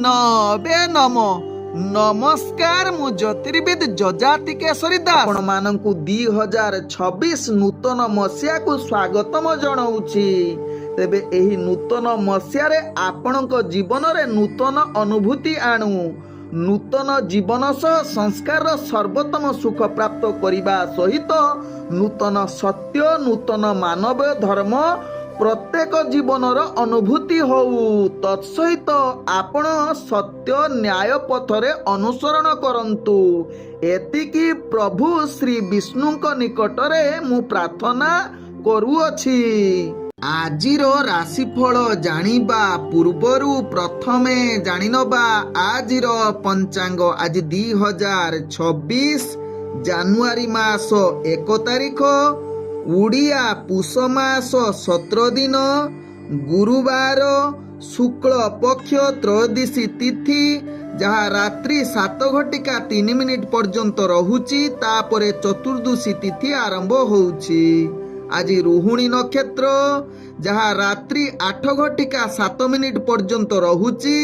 ବୈଷ୍ଣବେ ନମ। ନମସ୍କାର, ମୁଁ ଜ୍ୟୋତିର୍ବିଦ ଯଜାତି କେଶରୀ ଦାସ ଆପଣ ମାନଙ୍କୁ 2026 ନୂତନ ମସିହାକୁ ସ୍ୱାଗତମ ଜଣାଉଛି। ତେବେ ଏହି ନୂତନ ମସିହାରେ ଆପଣଙ୍କ ଜୀବନରେ ନୂତନ ଅନୁଭୂତି ଆଣୁ। ନୂତନ ଜୀବନ ସହ ସଂସ୍କାରର ସର୍ବୋତ୍ତମ ସୁଖ ପ୍ରାପ୍ତ କରିବା ସହିତ ନୂତନ ସତ୍ୟ, ନୂତନ ମାନବ ଧର୍ମ ପ୍ରତ୍ୟେକ ଜୀବନର ଅନୁଭୂତି ହଉ। ତତ୍ସହିତ ଆପଣ ସତ୍ୟ ନ୍ୟାୟ ପଥରେ ଅନୁସରଣ କରନ୍ତୁ। ଏତିକି ପ୍ରଭୁ ଶ୍ରୀ ବିଷ୍ଣୁଙ୍କ ନିକଟରେ ମୁଁ ପ୍ରାର୍ଥନା କରୁଅଛି। ଆଜିର ରାଶିଫଳ ଜାଣିବା ପୂର୍ବରୁ ପ୍ରଥମେ ଜାଣିନେବା ଆଜିର ପଞ୍ଚାଙ୍ଗ। ଆଜି 2026 ଜାନୁଆରୀ ମାସ 1 ତାରିଖ, ଓଡ଼ିଆ ପୁଷ ମାସ 17 ଦିନ, ଗୁରୁବାର, ଶୁକ୍ଳ ପକ୍ଷ ତ୍ରୟୋଦଶୀ ତିଥି, ଯାହା ରାତ୍ରି 7:03 ପର୍ଯ୍ୟନ୍ତ ରହୁଛି। ତାପରେ ଚତୁର୍ଦ୍ଦଶୀ ତିଥି ଆରମ୍ଭ ହେଉଛି। ଆଜି ରୋହିଣୀ ନକ୍ଷତ୍ର, ଯାହା ରାତ୍ରି 8:07 ପର୍ଯ୍ୟନ୍ତ ରହୁଛି।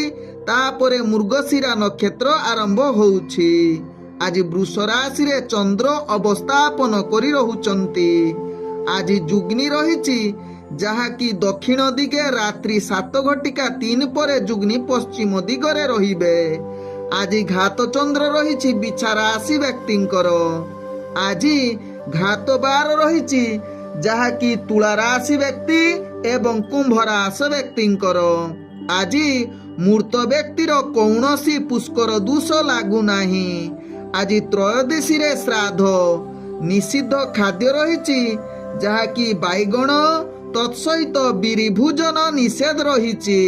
ତାପରେ ମୃଗଶିରା ନକ୍ଷତ୍ର ଆରମ୍ଭ ହେଉଛି। ଆଜି ବୃଷ ରାଶିରେ ଚନ୍ଦ୍ର ଅବସ୍ଥାପନ କରି ରହୁଛନ୍ତି। ଆଜି ଯୁଗ୍ନି ରହିଛି, ଯାହାକି ଦକ୍ଷିଣ ଦିଗେ ରାତ୍ରି 7:03 ପରେ ଯୁଗ୍ନି ପଶ୍ଚିମ ଦିଗରେ ରହିବେ। ଆଜି ଘାତ ଚନ୍ଦ୍ର ରହିଛି ବିଛା ରାଶି ବ୍ୟକ୍ତିଙ୍କର। ଆଜି ଘାତ ବାର ରହିଛି, ଯାହାକି ତୁଳା ରାଶି ବ୍ୟକ୍ତି ଏବଂ କୁମ୍ଭ ରାଶି ବ୍ୟକ୍ତିଙ୍କର। ଆଜି ମୃତ ବ୍ୟକ୍ତିର କୌଣସି ପୁଷ୍କର ଦୋଷ ଲାଗୁନାହିଁ। ଆଜି ତ୍ରୟୋଦଶୀରେ ଶ୍ରାଦ୍ଧ। ନିଷିଦ୍ଧ ଖାଦ୍ୟ ରହିଛି, ଯାହାକି ବାଇଗଣ, ତତ୍ସହିତ ବିରି ଭୋଜନ ନିଷେଧ ରହିଛି।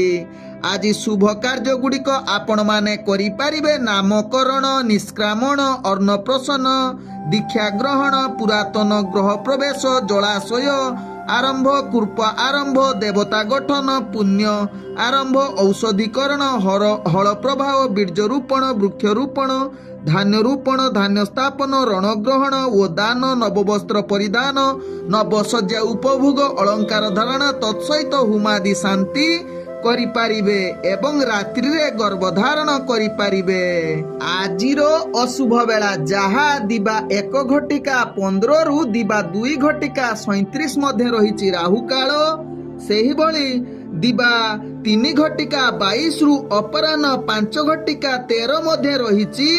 ଆଜି ଶୁଭ କାର୍ଯ୍ୟ ଗୁଡ଼ିକ ଆପଣମାନେ କରିପାରିବେ। ନାମକରଣ, ନିଷ୍କ୍ରାମଣ, ଅନ୍ନପ୍ରସନ୍ନ, ଦୀକ୍ଷା ଗ୍ରହଣ, ପୁରାତନ ଗ୍ରହ ପ୍ରବେଶ, ଜଳାଶୟ ଆରମ୍ଭ, କୂପ ଆରମ୍ଭ, ଦେବତା ଗଠନ, ପୁଣ୍ୟ ଆରମ୍ଭ, ଔଷଧୀକରଣ, ହଳ ପ୍ରବାହ, ବୀର୍ଯ୍ୟ ରୋପଣ, ବୃକ୍ଷ ରୋପଣ, ଧାନ୍ୟ ରୋପଣ, ଧାନ୍ୟ ସ୍ଥାପନ, ରଣଗ୍ରହଣ ଓ ଦାନ, ନବବସ୍ତ୍ର ପରିଧାନ, ନବଶଯ୍ୟା ଉପଭୋଗ, ଅଳଙ୍କାର ଧାରଣ, ତତ୍ସହିତ ହୁମାଦି ଶାନ୍ତି କରିପାରିବେ ଏବଂ ରାତ୍ରିରେ ଗର୍ଭଧାରଣ କରିପାରିବେ। ଆଜିର ଅଶୁଭ ବେଳା, ଯାହା ଦିବା 1:15 ରୁ ଦିବା 2:37 ମଧ୍ୟ ରହିଛି ରାହୁ କାଳ। ସେହିଭଳି ଦିବା 3:22 ରୁ ଅପରାହ୍ନ 5:13 ମଧ୍ୟ ରହିଛି,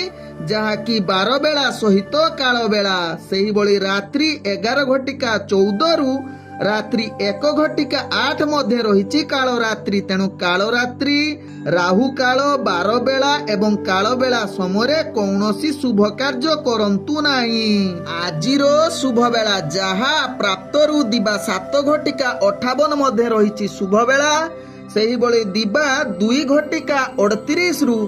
ଯାହାକି 12 ବେଳା ସହିତ କାଳ ବେଳା। ସେହିଭଳି ରାତ୍ରି 11:14 ରୁ ରାତ୍ରି 1:08 ମଧ୍ୟ ରହିଛି କାଳ ରାତ୍ରି। ତେଣୁ କାଳ ରାତ୍ରି, ରାହୁ କାଳ, 12 ବେଳା ଏବଂ କାଳ ବେଳା ସମୟରେ କୌଣସି ଶୁଭ କାର୍ଯ୍ୟ କରନ୍ତୁ ନାହିଁ। ଆଜିର ଶୁଭ ବେଳା, ଯାହା ପ୍ରାପ୍ତରୁ ଦିବା 7:58 ମଧ୍ୟ ରହିଛି ଶୁଭ ବେଳା। ସେହିଭଳି ଦିବା 2:38 ରୁ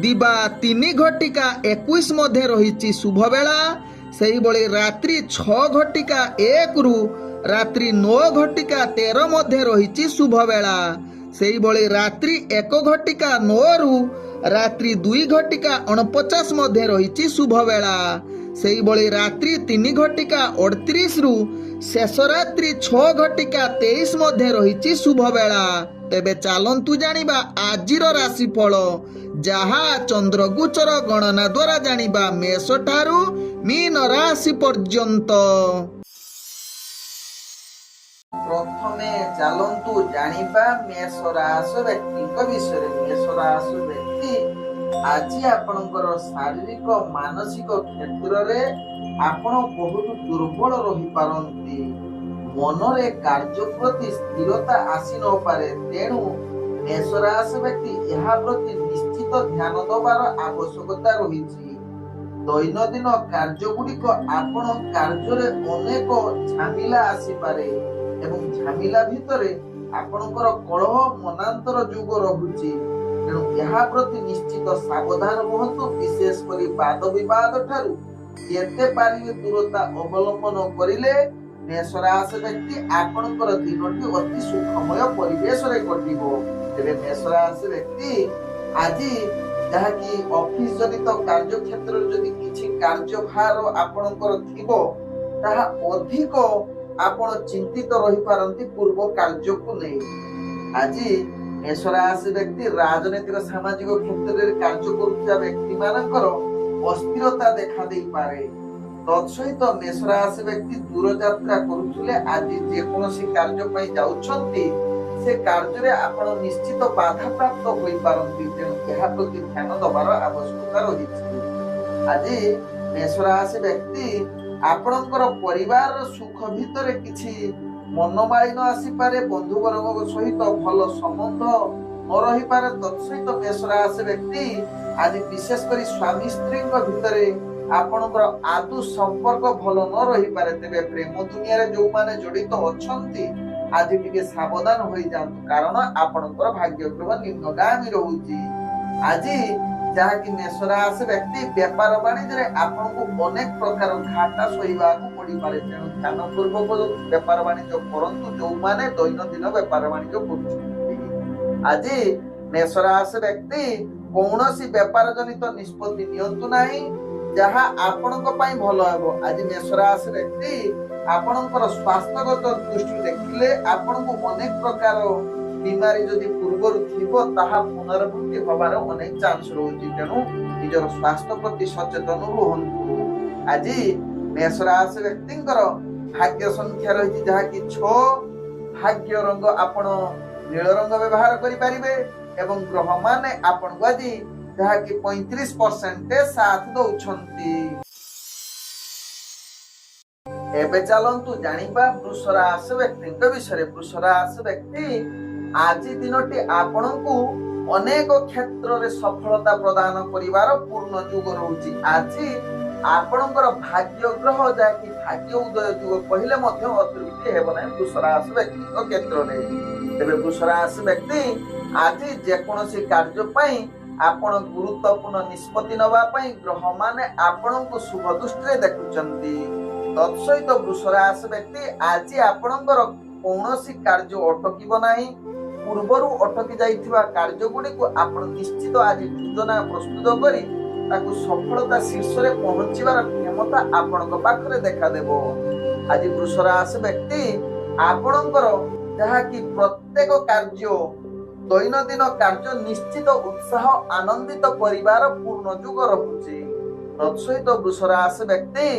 ଦିବା 3:21 ମଧ୍ୟ ରହିଛି ଶୁଭ ବେଳା। ସେହିଭଳି ରାତ୍ରି 6:01 ରୁ ରାତ୍ରି 9:13 ମଧ୍ୟ ରହିଛି ଶୁଭ ବେଳା। ସେହିଭଳି ରାତ୍ରି 1:09 ରୁ ରାତ୍ରି 2:49 ମଧ୍ୟ ରହିଛି ଶୁଭ ବେଳା। ସେହିଭଳି ରାତ୍ରି 3:38 ରୁ ଶେଷ ରାତ୍ରି 6:23 ମଧ୍ୟ ରହିଛି ଶୁଭ ବେଳା। ତେବେ ଚାଲନ୍ତୁ ଜାଣିବା ଆଜିର ରାଶିଫଳ, ଯାହା ଚନ୍ଦ୍ରଗୋଚର ଗଣନା ଦ୍ୱାରା ଜାଣିବା। ମେଷ ଠାରୁ ମୀନ ରାଶି ପର୍ଯ୍ୟନ୍ତ। ପ୍ରଥମେ ଚାଲନ୍ତୁ ଜାଣିବା ମେଷ ରାଶି ବ୍ୟକ୍ତିଙ୍କ ବିଷୟରେ। ମେଷ ରାଶି ବ୍ୟକ୍ତି, ଆଜି ଆପଣଙ୍କର ଶାରୀରିକ ମାନସିକ କ୍ଷେତ୍ରରେ ଆପଣ ବହୁତ ଦୁର୍ବଳ ରହିପାରନ୍ତି। ମନରେ କାର୍ଯ୍ୟ ପ୍ରତି ସ୍ଥିରତା ଆସି ନପାରେ। ତେଣୁ ମେଷ ରାଶି ବ୍ୟକ୍ତି ଏହା ପ୍ରତି ନିଶ୍ଚିତ ଧ୍ୟାନ ଦେବାର ଆବଶ୍ୟକତା ରହିଛି। ଦୈନନ୍ଦିନ କାର୍ଯ୍ୟ ଗୁଡ଼ିକ, ଆପଣ କାର୍ଯ୍ୟରେ ଅନେକ ଝାମେଲା ଆସିପାରେ ଏବଂ ଝାମେଲା ଭିତରେ ଆପଣଙ୍କର କଳହ ମନାନ୍ତର ଯୋଗ ରହୁଛି। ତେଣୁ ଏହା ପ୍ରତି ନିଶ୍ଚିତ ସାବଧାନ ରୁହନ୍ତୁ। ବିଶେଷ କରି ବାଦ ବିବାଦ ଠାରୁ ଯେତେ ପାରିବେ ଦୂରତା ଅବଲମ୍ବନ କରିଲେ ମେଷ ରାଶି ବ୍ୟକ୍ତି ଆପଣଙ୍କର ଦିନଟି ଅତି ସୁଖମୟ ପରିବେଶରେ କଟିବ। ତେବେ ମେଷ ରାଶି ବ୍ୟକ୍ତି, ଆଜି ଯାହାକି ଅଫିସ ଜନିତ କାର୍ଯ୍ୟ କ୍ଷେତ୍ରରେ ଯଦି କିଛି କାର୍ଯ୍ୟଭାର ଆପଣଙ୍କର ଥିବ, ତାହା ଅଧିକ ଆପଣ ଚିନ୍ତିତ ରହିପାରନ୍ତି ପୂର୍ବ କାର୍ଯ୍ୟକୁ ନେଇ। ଆଜି मेष राशि व्यक्ति राजनैतिक सामाजिक क्षेत्र में कार्य करुवा व्यक्ति मानकर अस्थिरता देखा दे पारे। तत्सहित मेष राशि व्यक्ति दूर यात्रा करुले आज जेकोसी कार्य जाउछंती से कार्य रे आपण निश्चित बाधा प्राप्त होई पारंती। तेणु यह प्रति ध्यान दबार आवश्यकता रही। आज मेष राशि व्यक्ति आपणकर परिवार सुख भितर किछि मनोमालिन आसी पारे, बंधु वर्ग सहित भल संबंध न रही पारे। तत्सहित मेष राशि व्यक्ति आज विशेषकर स्वामी स्त्री भितर आपणकर आदु संपर्क भल न रही पारे। तेबे प्रेम दुनिया रे जो माने जड़ित अछंती आज टिके सावधान होई जांतु, कारण आपणकर भाग्य ग्रह निम्नगामी रहउची। आज जहाँकि मेष राशि व्यक्ति व्यापार वाणिज्य आपको अनेक प्रकार घाटा सहिबा पड़ी पारे। तेणु ध्यान पूर्वक व्यापार वाणिज्य करंतु जो माने दैनंदिन व्यापार वाणिज्य करुछन्ति। आज मेष राशि व्यक्ति कौनसी व्यापार जनित निष्पत्ति नियंतु नाही जहाँ आपणक पई भलो हेबो। आज मेष राशि व्यक्ति आपणकर स्वास्थ्यगत दृष्टि देखिले आपणको अनेक प्रकार बीमारी जदि पूर्वर थिबो ताहा पुनरावृत्ति होबार अनेक चांस रहउची। तेणु निजर स्वास्थ्य प्रति सचेतन रहंतु। आज मेष राशि व्यक्तिंकर भाग्य संख्या रही जहाँ कि 6। भाग्य रंग आपण नील रंग व्यवहार करि परिबे एवं ग्रह माने आपण आज जहाँ कि 35% साथ दउछंती। एबे चलंतु जानिबा वृष राशि व्यक्तिंक विषय। वृष राशि व्यक्ति आज दिनटी आपणकु अनेक क्षेत्र रे सफलता प्रदान करिवार पूर्ण युग रहउची। आज आपणकर भाग्य ग्रह जाकि भाग्य उदय युग पहिले मध्य अतिवृष्टि हेबो नै वृष राशि व्यक्तिक क्षेत्र रे। तेबे वृष राशि व्यक्ति आज जेकोसी कार्य पई आपण गुरुत्वपूर्ण निष्पत्ति नबा पई ग्रह माने आपणकु शुभ दृष्टि रे देखुचंती। तत्सहित वृष राशि व्यक्ति आज आपणकर कौनसी कार्य अटकिबो नाही। पूर्वरु अटकी जाइथिबा कार्य गुडी को आपण निश्चित आज योजना प्रस्तुत करी ताकु सफलता शीर्ष रे पहुंचीबार क्षमता आपणक पाखरे देखा देबो। आज वृष राशि व्यक्ति आपणकर जहाँ कि प्रत्येक कार्य दैनंदिन कार्य निश्चित उत्साह आनंदित परिवार पूर्ण युग रहउची। तत्सहित वृष राशि व्यक्ति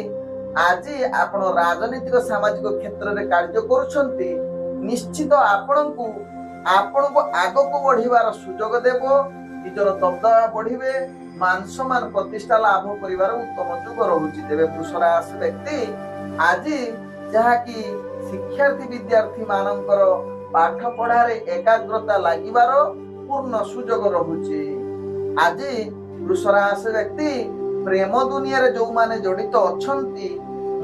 आज आपण राजनीतिक सामाजिक क्षेत्र रे कार्य करूछंती निश्चित आपणकु आगको बढ़िबार सुजोग देबो। निजर दबदबा बढ़िबे, मान सम्मान प्रतिष्ठा लाभ करिवार उत्तम युग रहउची। तेबे वृष राशि व्यक्ति आज जहाँ कि शिक्षार्थी विद्यार्थी मानकर पाठ पढ़ारे एकाग्रता लागिबार पूर्ण सुजोग रहउची। आज वृष राशि व्यक्ति प्रेम दुनिया रे जो माने जड़ित अछंती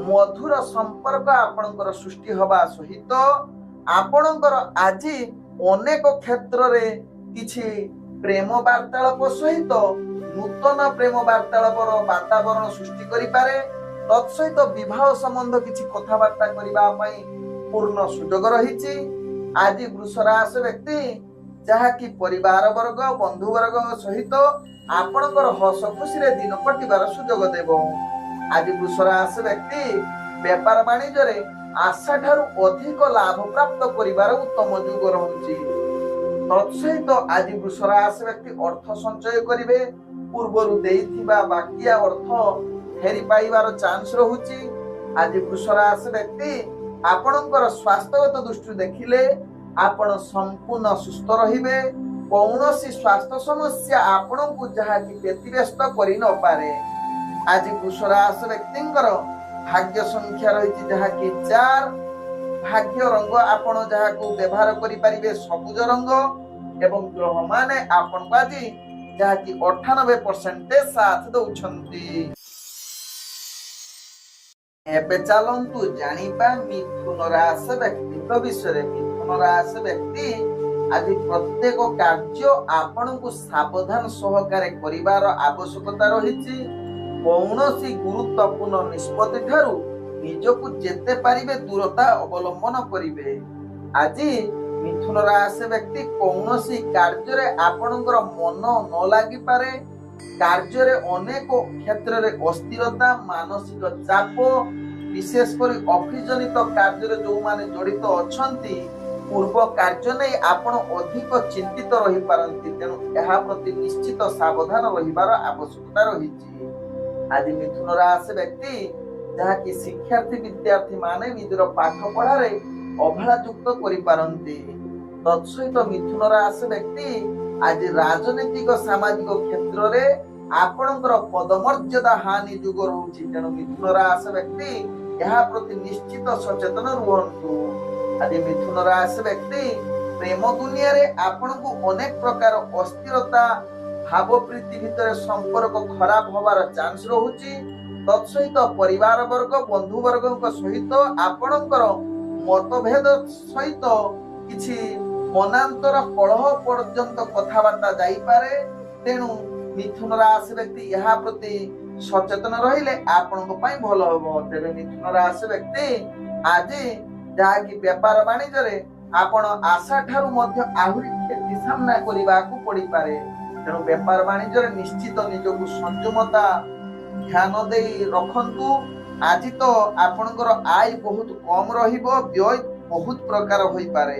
मधुर संपर्क आपणकर सृष्टि हवा सहित आपणकर आज अनेक क्षेत्र रे किछि प्रेम वार्तालाप सहित नूतन प्रेम वार्तालापर वातावरण सृष्टि करि पारे। तत्सहित विवाह संबंध किछि कथाबार्ता करिबा पई पूर्ण सुजोग रहिछि। आज वृष राशि व्यक्ति जहाँ कि परिवार वर्ग बंधु वर्ग सहित आपणकर हस खुशी रे दिन कटिबार सुजोग देबो। आज वृष राशि व्यक्ति व्यापार वाणिज्य रे आशा ठारू अधिक लाभ प्राप्त करिबार उत्तम युग रहउची। तत्सहित आज वृष राशि व्यक्ति अर्थ संचय करिवे। पूर्वरु देइथिबा बाकिया अर्थ फेरी पाइबार चांस रहउची। आज वृष राशि व्यक्ति आपणकर स्वास्थ्यगत दृष्टि देखिले आपण संपूर्ण सुस्थ रहिबे। कौनसी स्वास्थ्य समस्या आपणकु जहाँ कि व्यतिव्यस्त करि न पारे। आज वृष राशि व्यक्तिंकर भाग्य संख्या रही जहाँ कि 4। भाग्य रंग आपण जहाँ को व्यवहार करि परिबे सबुज रंग एवं ग्रह माने आपण को आज जहाँ कि 98% साथ दउछंती। एबे चलंतु जानिबा मिथुन राशि व्यक्तिक विषय। मिथुन राशि व्यक्ति आज प्रत्येक कार्य आपण को सावधान सहकारे करिवार आवश्यकता रही। कौनसी गुरुत्वपूर्ण निष्पत्ति ठारू निजकु जेते पारिबे दूरता अवलंबन करिवे। आज मिथुन राशि व्यक्ति कौनसी कार्य रे आपणकर मन न लागि पारे। कार्य रे अनेक क्षेत्र रे अस्थिरता मानसिक चाप विशेष करी ऑफिस जनित कार्य रे जो माने जड़ित अछंती ପୂର୍ବ କାର୍ଯ୍ୟ ନେଇ ଆପଣ ଅଧିକ ଚିନ୍ତିତ ରହିପାରନ୍ତି, ତେଣୁ ଏହା ପ୍ରତି ନିଶ୍ଚିତ ସାବଧାନ ରହିବାର ଆବଶ୍ୟକତା ରହିଛି। ଆଜି ମିଥୁନ ରାଶି ବ୍ୟକ୍ତି ଯାହାକି ଶିକ୍ଷାର୍ଥୀ ବିଦ୍ୟାର୍ଥୀ ମାନେ ନିଜର ପାଠ ପଢାରେ ଅବହେଳା ଯୁକ୍ତ କରିପାରନ୍ତି। ତତ୍ସହିତ ମିଥୁନ ରାଶି ବ୍ୟକ୍ତି ଆଜି ରାଜନୈତିକ ସାମାଜିକ କ୍ଷେତ୍ରରେ ଆପଣଙ୍କର ପଦମର୍ଯ୍ୟାଦା ହାନି ଯୋଗ ରହୁଛି, ତେଣୁ ମିଥୁନ ରାଶି ବ୍ୟକ୍ତି ଏହା ପ୍ରତି ନିଶ୍ଚିତ ସଚେତନ ରୁହନ୍ତୁ। ଆଜି ମିଥୁନ ରାଶି ବ୍ୟକ୍ତି ପ୍ରେମ ଦୁନିଆରେ ଆପଣଙ୍କୁ ଅନେକ ପ୍ରକାର ଅସ୍ଥିରତା ଭାବ ପ୍ରୀତି ଭିତରେ ସମ୍ପର୍କ ଖରାପ ହବାର ଚାନ୍ସ ରହୁଛି। ତତ୍ସହିତ ପରିବାର ବର୍ଗ ବନ୍ଧୁ ବର୍ଗଙ୍କ ସହିତ ଆପଣଙ୍କର ମତଭେଦ ସହିତ କିଛି ମନାନ୍ତର କଳହ ପର୍ଯ୍ୟନ୍ତ କଥାବାର୍ତ୍ତା ଯାଇପାରେ, ତେଣୁ ମିଥୁନ ରାଶି ବ୍ୟକ୍ତି ଏହା ପ୍ରତି ସଚେତନ ରହିଲେ ଆପଣଙ୍କ ପାଇଁ ଭଲ ହେବ। ତେବେ ମିଥୁନ ରାଶି ବ୍ୟକ୍ତି ଆଜି ଯାହାକି ବେପାର ବାଣିଜ୍ୟରେ ଆପଣ ଆଶା ଠାରୁ ମଧ୍ୟ ଆହୁରି କ୍ଷତି ସାମ୍ନା କରିବାକୁ ପଡିପାରେ, ତେଣୁ ବେପାର ବାଣିଜ୍ୟରେ ନିଶ୍ଚିତ ନିଜକୁ ସଂଯମତା ଧ୍ୟାନ ଦେଇ ରଖନ୍ତୁ। ଆଜି ତ ଆପଣଙ୍କର ଆୟ ବହୁତ କମ ରହିବ, ବ୍ୟୟ ବହୁତ ପ୍ରକାର ହୋଇପାରେ।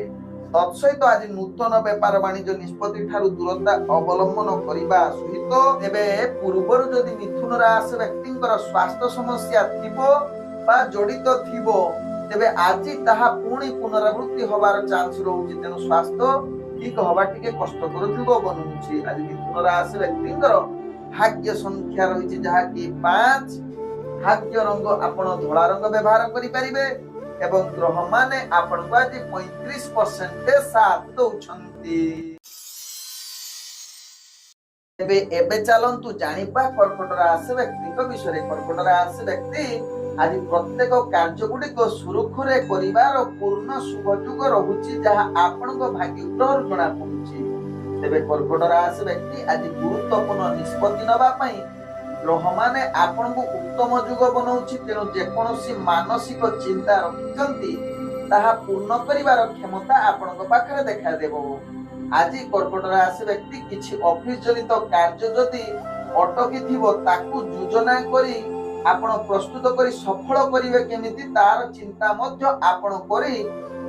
ତତ୍ସହିତ ଆଜି ନୂତନ ବେପାର ବାଣିଜ୍ୟ ନିଷ୍ପତ୍ତି ଠାରୁ ଦୂରତା ଅବଲମ୍ବନ କରିବା ସହିତ ତେବେ ପୂର୍ବରୁ ଯଦି ମିଥୁନ ରାଶି ବ୍ୟକ୍ତିଙ୍କର ସ୍ୱାସ୍ଥ୍ୟ ସମସ୍ୟା ଥିବ ବା ଜଡିତ ଥିବ, ତେବେ ଆଜି ତାହା ପୁଣି ପୁନରାବୃତ୍ତି ହବାର ଚାନ୍ସ ରହୁଛି, ତେଣୁ ସ୍ୱାସ୍ଥ୍ୟ ଠିକ ହବା ଟିକେ କଷ୍ଟକର ଯୁଗ ବନୁଛି। ଆଜି ମିଥୁନ ରାଶି ବ୍ୟକ୍ତିଙ୍କର ଭାଗ୍ୟ ସଂଖ୍ୟା ରହିଛି ଯାହାକି 5, ଭାଗ୍ୟ ରଙ୍ଗ ଆପଣ ଧଳା ରଙ୍ଗ ବ୍ୟବହାର କରିପାରିବେ ଏବଂ ଗ୍ରହ ମାନେ ଆପଣଙ୍କୁ ଆଜି 35% ସାଥ ଦଉଛନ୍ତି। ଏବେ ଚାଲନ୍ତୁ ଜାଣିବା କର୍କଟ ରାଶି ବ୍ୟକ୍ତିଙ୍କ ବିଷୟରେ। କର୍କଟ ରାଶି ବ୍ୟକ୍ତି ଆଜି ପ୍ରତ୍ୟେକ କାର୍ଯ୍ୟ ଗୁଡିକ ସୁରୁଖୁରୁରେ କରିବାର ପୂର୍ଣ୍ଣ ଶୁଭ ଯୁଗ ରହୁଛି, ଯାହା ଆପଣଙ୍କ ଭାଗ୍ୟ ଗ୍ରହରୁ ଜଣା ପଡୁଛି। ତେବେ କର୍କଟ ରାଶି ବ୍ୟକ୍ତି ଆଜି ଗୁରୁତ୍ୱପୂର୍ଣ୍ଣ ନିଷ୍ପତ୍ତି ନେବା ପାଇଁ ଗ୍ରହ ମାନେ ଆପଣଙ୍କୁ ଉତ୍ତମ ଯୁଗ ବନଉଛି, ତେଣୁ ଯେକୌଣସି ମାନସିକ ଚିନ୍ତା ରଖିଛନ୍ତି ତାହା ପୂର୍ଣ୍ଣ କରିବାର କ୍ଷମତା ଆପଣଙ୍କ ପାଖରେ ଦେଖାଦେବ। ଆଜି କର୍କଟ ରାଶି ବ୍ୟକ୍ତି କିଛି ଅଫିସ ଜନିତ କାର୍ଯ୍ୟ ଯଦି ଅଟକି ଥିବ ତାକୁ ଯୋଜନା କରି ଆପଣ ପ୍ରସ୍ତୁତ କରି ସଫଳ କରିବେ କେମିତି ତାର ଚିନ୍ତା ମଧ୍ୟ ଆପଣ କରି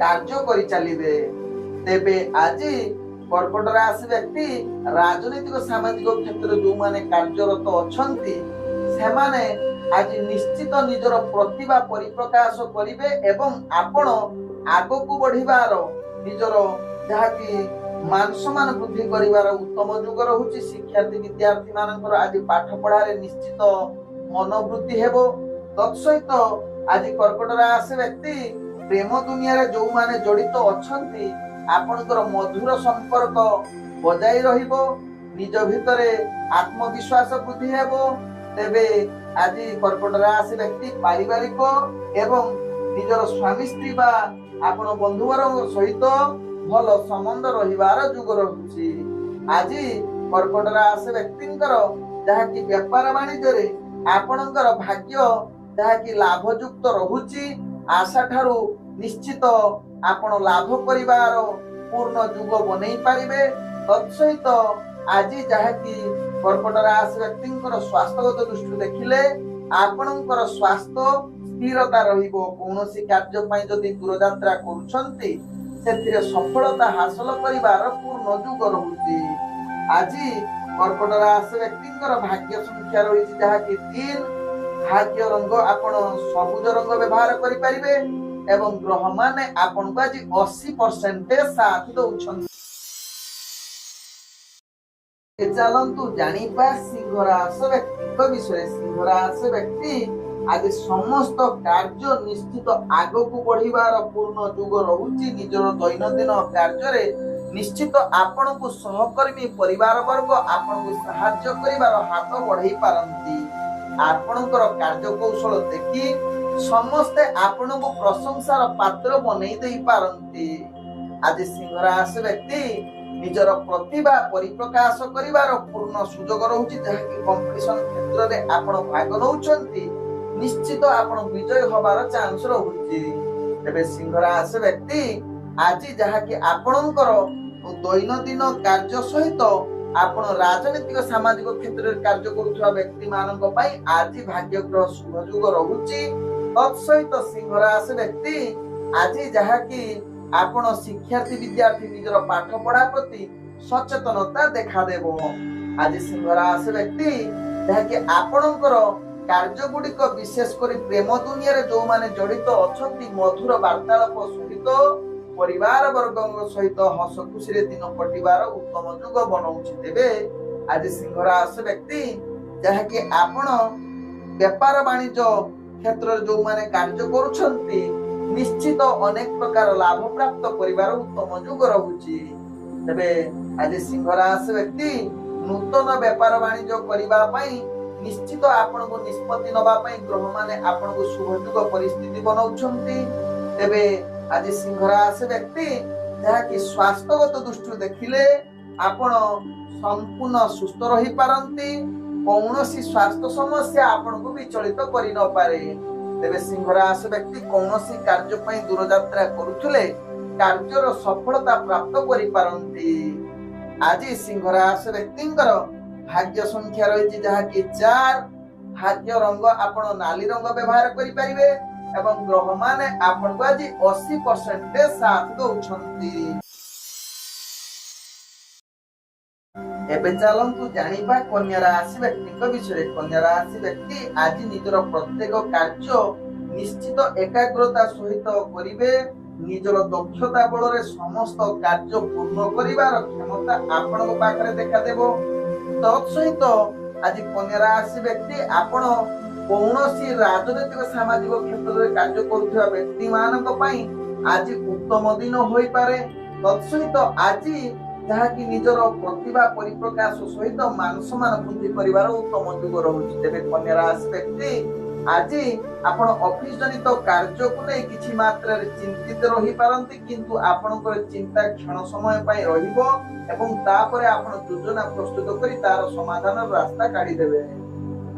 କାର୍ଯ୍ୟ କରି ଚାଲିବେ। ତେବେ ଆଜି କର୍କଟ ରାଶି ବ୍ୟକ୍ତି ରାଜନୈତିକ ସାମାଜିକ କ୍ଷେତ୍ରରେ ଯୋଉମାନେ କାର୍ଯ୍ୟରତ ଅଛନ୍ତି ସେମାନେ ଆଜି ନିଶ୍ଚିତ ନିଜର ପ୍ରତିଭା ପରିପ୍ରକାଶ କରିବେ ଏବଂ ଆପଣ ଆଗକୁ ବଢିବାର ନିଜର ଯାହାକି ମାନ ସମ୍ମାନ ବୃଦ୍ଧି କରିବାର ଉତ୍ତମ ଯୁଗ ରହୁଛି। ଶିକ୍ଷାର୍ଥୀ ବିଦ୍ୟାର୍ଥୀ ମାନଙ୍କର ଆଜି ପାଠ ପଢାରେ ନିଶ୍ଚିତ ମନୋବୃତ୍ତି ହେବ। ତତ୍ସହିତ ଆଜି କର୍କଟ ରାଶି ବ୍ୟକ୍ତି ପ୍ରେମ ଦୁନିଆରେ ଯୋଉମାନେ ଜଡିତ ଅଛନ୍ତି ଆପଣଙ୍କର ମଧୁର ସମ୍ପର୍କ ବଜାଇ ରହିବ, ନିଜ ଭିତରେ ଆତ୍ମବିଶ୍ୱାସ ବୃଦ୍ଧି ହେବ। ତେବେ ଆଜି କର୍କଟ ରାଶି ବ୍ୟକ୍ତି ପାରିବାରିକ ଏବଂ ନିଜର ସ୍ୱାମୀ ସ୍ତ୍ରୀ ବା ଆପଣ ବନ୍ଧୁବର୍ଗଙ୍କ ସହିତ ଭଲ ସମ୍ବନ୍ଧ ରହିବାର ଯୁଗ ରହୁଛି। ଆଜି କର୍କଟ ରାଶି ବ୍ୟକ୍ତିଙ୍କର ଯାହାକି ବେପାର ବାଣିଜ୍ୟରେ ଆପଣଙ୍କର ଭାଗ୍ୟ ଯାହାକି ଲାଭଯୁକ୍ତ ରହୁଛି, ଆଶା ଠାରୁ ନିଶ୍ଚିତ ଆପଣ ଲାଭ କରିବାର ପୂର୍ଣ୍ଣ ଯୁଗ ବନେଇ ପାରିବେ। ତତ୍ସହିତ ଆଜି ଯାହାକି କର୍କଟ ରାଶି ବ୍ୟକ୍ତିଙ୍କର ସ୍ୱାସ୍ଥ୍ୟଗତ ଦୃଷ୍ଟିରୁ ଦେଖିଲେ ଆପଣଙ୍କର ସ୍ୱାସ୍ଥ୍ୟ ସ୍ଥିରତା ରହିବ। କୌଣସି କାର୍ଯ୍ୟ ପାଇଁ ଯଦି ଦୂରଯାତ୍ରା କରୁଛନ୍ତି ସେଥିରେ ସଫଳତା ହାସଲ କରିବାର ପୂର୍ଣ୍ଣ ଯୁଗ ରହୁଛି। ଆଜି କର୍କଟ ରାଶି ବ୍ୟକ୍ତିଙ୍କର ଭାଗ୍ୟ ସଂଖ୍ୟା ରହିଛି ଯାହାକି 3, ଭାଗ୍ୟ ରଙ୍ଗ ଆପଣ ସବୁଜ ରଙ୍ଗ ବ୍ୟବହାର କରିପାରିବେ ଏବଂ ଗ୍ରହ ମାନେ ଆପଣଙ୍କୁ ଆଜି 80% ସାଥ ଦଉଛନ୍ତି। ଚାଲନ୍ତୁ ଜାଣିବା ସିଂହ ରାଶି ବ୍ୟକ୍ତିଙ୍କ ବିଷୟରେ। ସିଂହ ରାଶି ବ୍ୟକ୍ତି ଆଜି ସମସ୍ତ କାର୍ଯ୍ୟ ନିଶ୍ଚିତ ଆଗକୁ ବଢିବାର ପୂର୍ଣ୍ଣ ଯୁଗ ରହୁଛି। ନିଜର ଦୈନନ୍ଦିନ କାର୍ଯ୍ୟରେ ନିଶ୍ଚିତ ଆପଣଙ୍କୁ ସହକର୍ମୀ ପରିବାର ବର୍ଗ ଆପଣଙ୍କୁ ସାହାଯ୍ୟ କରିବାର ହାତ ବଢେଇ ପାରନ୍ତି। ଆପଣଙ୍କର କାର୍ଯ୍ୟ କୌଶଳ ଦେଖି ସମସ୍ତେ ଆପଣଙ୍କୁ ପ୍ରଶଂସାର ପାତ୍ର ବନେଇ ଦେଇ ପାରନ୍ତି। ଆଜି ସିଂହ ରାଶି ବ୍ୟକ୍ତି ନିଜର ପ୍ରତିଭା ପରିପ୍ରକାଶ କରିବାର ପୂର୍ଣ୍ଣ ସୁଯୋଗ ରହୁଛି, ଯାହାକି କମ୍ପିଟିସନ କ୍ଷେତ୍ରରେ ଆପଣ ଭାଗ ନେଉଛନ୍ତି ନିଶ୍ଚିତ ଆପଣ ବିଜୟ ହବାର ଚାନ୍ସ ରହୁଛି। ତେବେ ସିଂହ ରାଶି ବ୍ୟକ୍ତି ଆଜି ଯାହାକି ଆପଣଙ୍କର ଦୈନନ୍ଦିନ କାର୍ଯ୍ୟ ସହିତ ଆପଣ ରାଜନୈତିକ ସାମାଜିକ କ୍ଷେତ୍ରରେ କାର୍ଯ୍ୟ କରୁଥିବା ବ୍ୟକ୍ତି ମାନଙ୍କ ପାଇଁ ଆଜି ଭାଗ୍ୟ ଗ୍ରହ ଶୁଭ ଯୁଗ ରହୁଛି। ତତ୍ସହିତ ସିଂହ ରାଶି ବ୍ୟକ୍ତି ଆଜି ଯାହାକି ଆପଣ ଶିକ୍ଷାର୍ଥୀ ବିଦ୍ୟାର୍ଥୀ ନିଜର ପାଠ ପଢା ପ୍ରତି ସଚେତନତା ଦେଖାଦେବ। ଆଜି ସିଂହ ରାଶି ବ୍ୟକ୍ତି ଯାହାକି ଆପଣଙ୍କର କାର୍ଯ୍ୟ ଗୁଡିକ ବିଶେଷ କରି ପ୍ରେମ ଦୁନିଆରେ ଯୋଉମାନେ ଜଡିତ ଅଛନ୍ତି ମଧୁର ବାର୍ତ୍ତାଳାପ ସହିତ ପରିବାର ବର୍ଗଙ୍କ ସହିତ ହସ ଖୁସିରେ ଦିନ କଟିବାର ଉତ୍ତମ ଯୁଗ ବନଉଛି। ତେବେ ଆଜି ସିଂହ ରାଶି ବ୍ୟକ୍ତି ଯାହାକି ଆପଣ ବେପାର ବାଣିଜ୍ୟ କ୍ଷେତ୍ରରେ ଯୋଉମାନେ କାର୍ଯ୍ୟ କରୁଛନ୍ତି ନିଶ୍ଚିତ ଅନେକ ପ୍ରକାର ଲାଭ ପ୍ରାପ୍ତ କରିବାର ଉତ୍ତମ ଯୁଗ ରହୁଛି। ତେବେ ଆଜି ସିଂହ ରାଶି ବ୍ୟକ୍ତି ନୂତନ ବେପାର ବାଣିଜ୍ୟ କରିବା ପାଇଁ ନିଶ୍ଚିତ ଆପଣଙ୍କୁ ନିଷ୍ପତ୍ତି ନବା ପାଇଁ ଗ୍ରହମାନେ ଆପଣଙ୍କୁ ଶୁଭ ଯୁଗ ପରିସ୍ଥିତି ବନାଉଛନ୍ତି। ତେବେ ଆଜି ସିଂହ ରାଶି ବ୍ୟକ୍ତି ଯାହାକି ସ୍ୱାସ୍ଥ୍ୟଗତ ଦୃଷ୍ଟିରୁ ଦେଖିଲେ ଆପଣ ସମ୍ପୂର୍ଣ୍ଣ ସୁସ୍ଥ ରହିପାରନ୍ତି। କୌଣସି ସ୍ୱାସ୍ଥ୍ୟ ସମସ୍ୟା ଆପଣଙ୍କୁ ବିଚଳିତ କରିନପାରେ। ତେବେ ସିଂହ ରାଶି ବ୍ୟକ୍ତି କୌଣସି କାର୍ଯ୍ୟ ପାଇଁ ଦୂରଯାତ୍ରା କରୁଥିଲେ କାର୍ଯ୍ୟର ସଫଳତା ପ୍ରାପ୍ତ କରିପାରନ୍ତି। ଆଜି ସିଂହ ରାଶି ବ୍ୟକ୍ତିଙ୍କର ଭାଗ୍ୟ ସଂଖ୍ୟା ରହିଛି ଯାହାକି 4। ଭାଗ୍ୟ ରଙ୍ଗ ଆପଣ ନାଲି ରଙ୍ଗ ବ୍ୟବହାର କରିପାରିବେ ଏବଂ ଗ୍ରହମାନେ ଆପଣଙ୍କୁ ଆଜି 80% ସାଥ ଦଉଛନ୍ତି। ଏବେ ଚାଲନ୍ତୁ ଜାଣିବା କନ୍ୟା ରାଶି ବ୍ୟକ୍ତିଙ୍କ ବିଷୟରେ। କନ୍ୟା ରାଶି ବ୍ୟକ୍ତି ଆଜି ନିଜର ପ୍ରତ୍ୟେକ କାର୍ଯ୍ୟ ନିଶ୍ଚିତ ଏକାଗ୍ରତା ସହିତ କରିବେ। ନିଜର ଦକ୍ଷତା ବଳରେ ସମସ୍ତ କାର୍ଯ୍ୟ ପୂର୍ଣ୍ଣ କରିବାର କ୍ଷମତା ଆପଣଙ୍କ ପାଖରେ ଦେଖାଦେବ। ତତ୍ ସହିତ ଆଜି କନ୍ୟା ରାଶି ବ୍ୟକ୍ତି ଆପଣ କୌଣସି ରାଜନୈତିକ ସାମାଜିକ କ୍ଷେତ୍ରରେ କାର୍ଯ୍ୟ କରୁଥିବା ବ୍ୟକ୍ତି ମାନଙ୍କ ପାଇଁ ଆଜି ଉତ୍ତମ ଦିନ ହୋଇପାରେ। ତତ୍ ସହିତ ଆଜି ଯାହାକି ନିଜର ପ୍ରତିଭା ପରିପ୍ରକାଶ ସହିତ ମାନ ସମ୍ମାନ ବୃଦ୍ଧି କରିବାର ଉତ୍ତମ ଯୁଗ ରହୁଛି। ତେବେ କନ୍ୟା ରାଶି ବ୍ୟକ୍ତି ଆଜି ଆପଣ ଅଫିସ ଜନିତ କାର୍ଯ୍ୟକୁ ନେଇ କିଛି ମାତ୍ରାରେ ଚିନ୍ତିତ ରହିପାରନ୍ତି, କିନ୍ତୁ ଆପଣଙ୍କର ଚିନ୍ତା କ୍ଷଣ ସମୟ ପାଇଁ ରହିବ ଏବଂ ତାପରେ ଆପଣ ଯୋଜନା ପ୍ରସ୍ତୁତ କରି ତାର ସମାଧାନର ରାସ୍ତା କାଢିଦେବେ।